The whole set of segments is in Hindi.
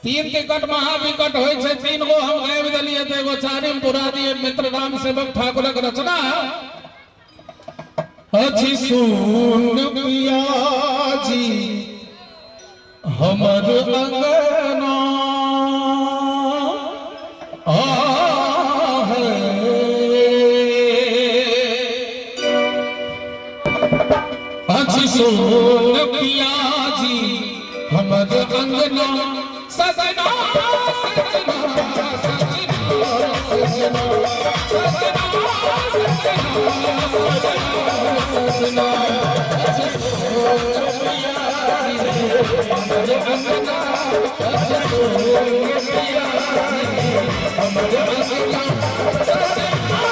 तीन टिकट महाविकट होय छे, तीन गो हम गाबि देलिए त एगो चारिम पुरा दिए। मित्र राम सेवक ठाकुरक रचना अछि सुन पिया जी हमर अंगना आहे। अछि सुन पिया जी हमर अंगना सजना सजना सजना सजना सजना अछि सुन पिया जी हमर अंगना अछि सुन पिया जी हमर अंगना सजना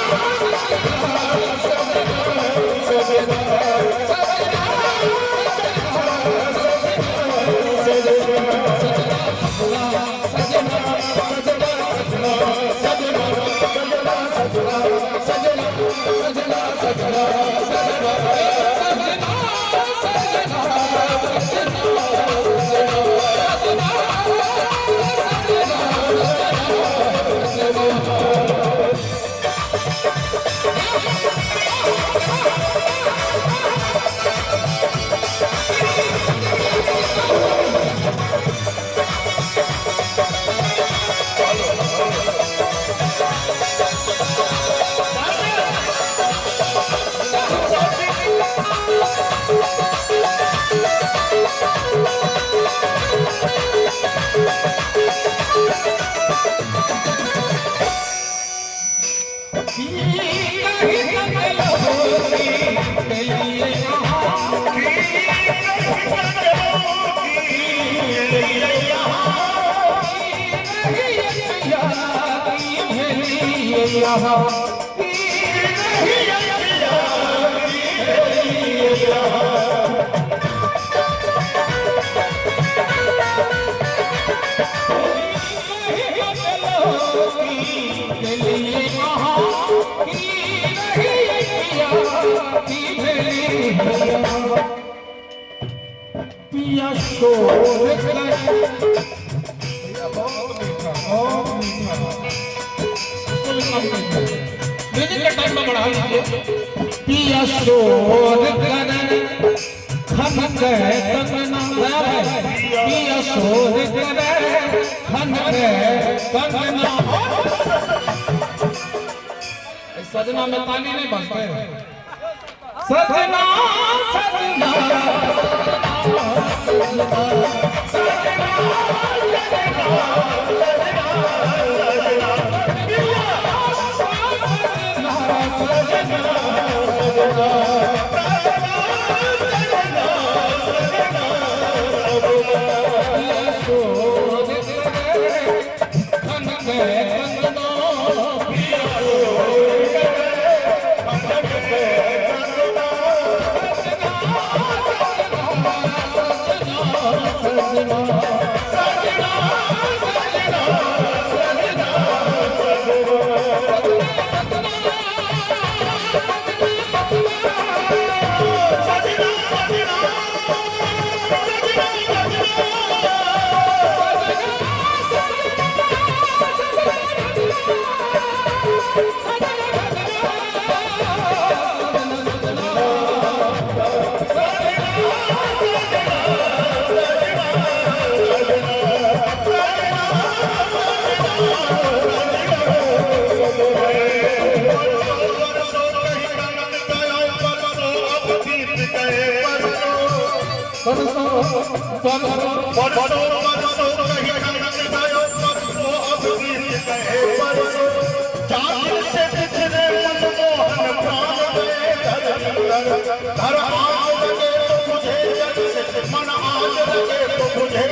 सजना पिया शोर पिया शोर खन के कंगना पिया शोर खन के कंगना। सजना में ताली नहीं बजते। सजना सजना घर आज लगे तो मुझे मन आज लगे तो मुझे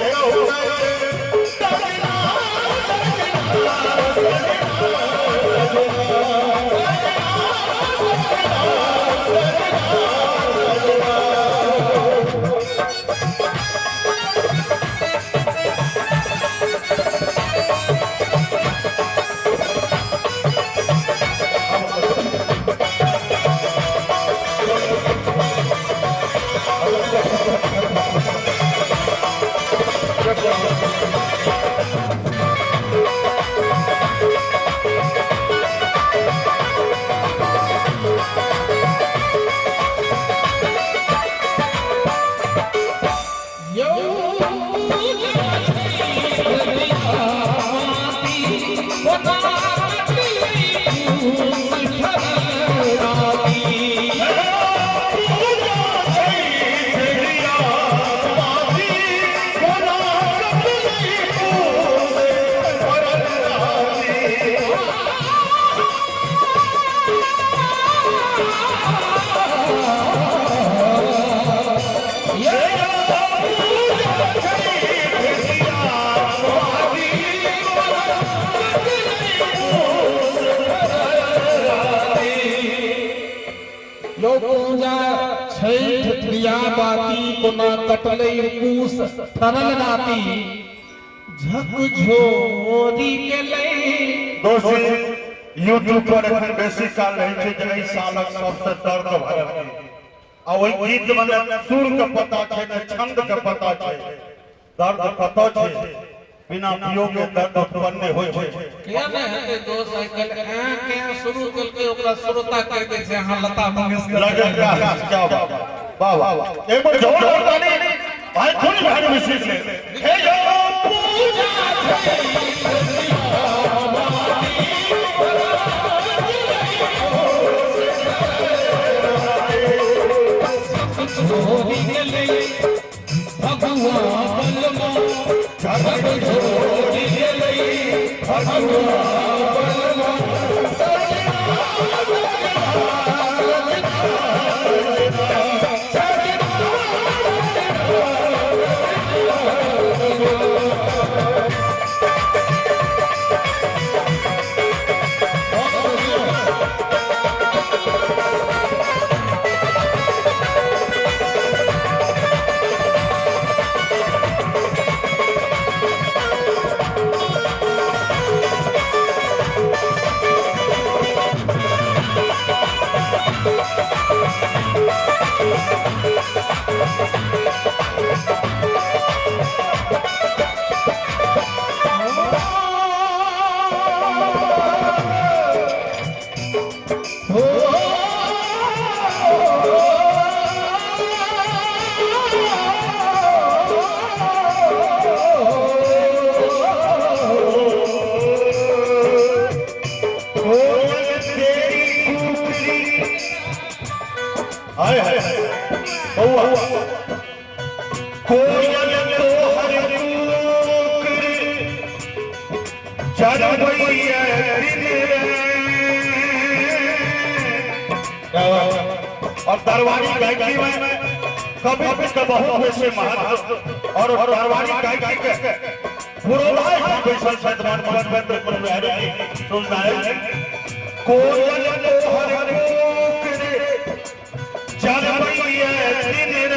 कोना कटलई पूस ठरल राती झकझोरी के लई। दोषी यूट्यूब पर एखन बेसी काल रहै छै जे एहि सालक सबसे दर्द भरल आ ओहि गीत में सुर के पता छै ने छंद के पता छै, दर्द कतौ छै, बिना वियोग के दर्द उत्पन्न होइ छै। किया ने हेते दोस्त आइकल के शुरू कल के ओकरा श्रोता कह दे छै हां लता मंगेशकर लगे क्या वाह वाह एक बार जोरदार ताली भाई थोड़ी भारी विशेष ले हे जो पूजा झोरी के ले भगवान बलमा झकझोरी के ले भगवान बलमा हाय हाय बउआ कोयल तो हर कुकर चरवैया दिन और दरबारी गायकी में कभी भी बहुत वैसे महत्व और दरबारी गायकी के पुरोधाय बैसल सदमान मगन पर बिहारी सुनना है कोयल तो हर कुकर चरवैया दिन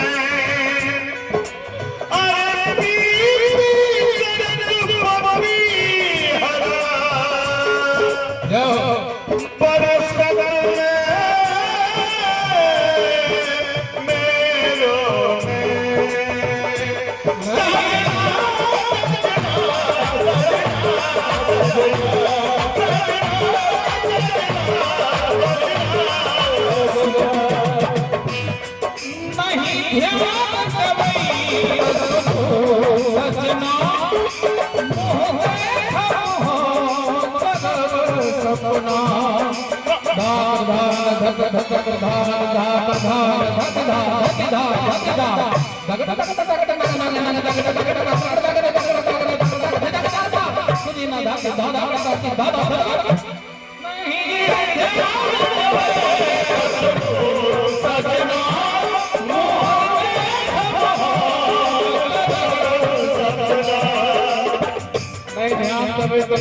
अरे बीच चरण पवी हरा परसद मेरो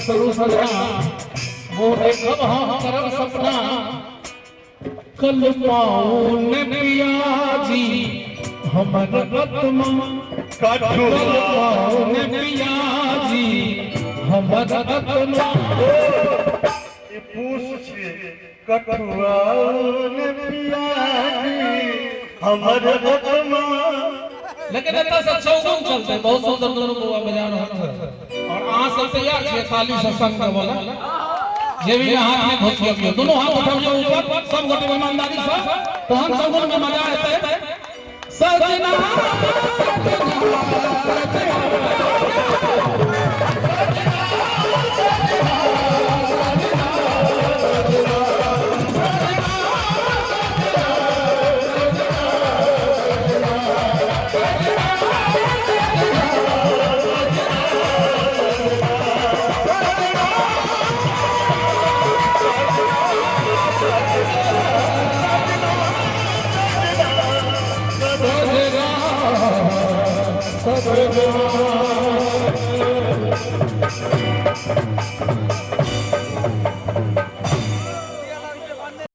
शुरू सजना मोरे कब हम करब सपना कल पाऊं ने पिया जी हमर रत्मा कल पाऊं ने पिया जी हमर रत्मा ये पूछ कटुआ ने पिया जी हमर रत्मा लेकिन इतना से चौगुन चलते बहुत सुंदर दोनों को बजा रहा है और आ सब तैयार छे खाली सत्संग के बोला जे भी हाथ में घुस गयो दोनों हाथ उठाओ ऊपर सब गोटे ईमानदारी से तो हम सब में मजा आते सजना सजना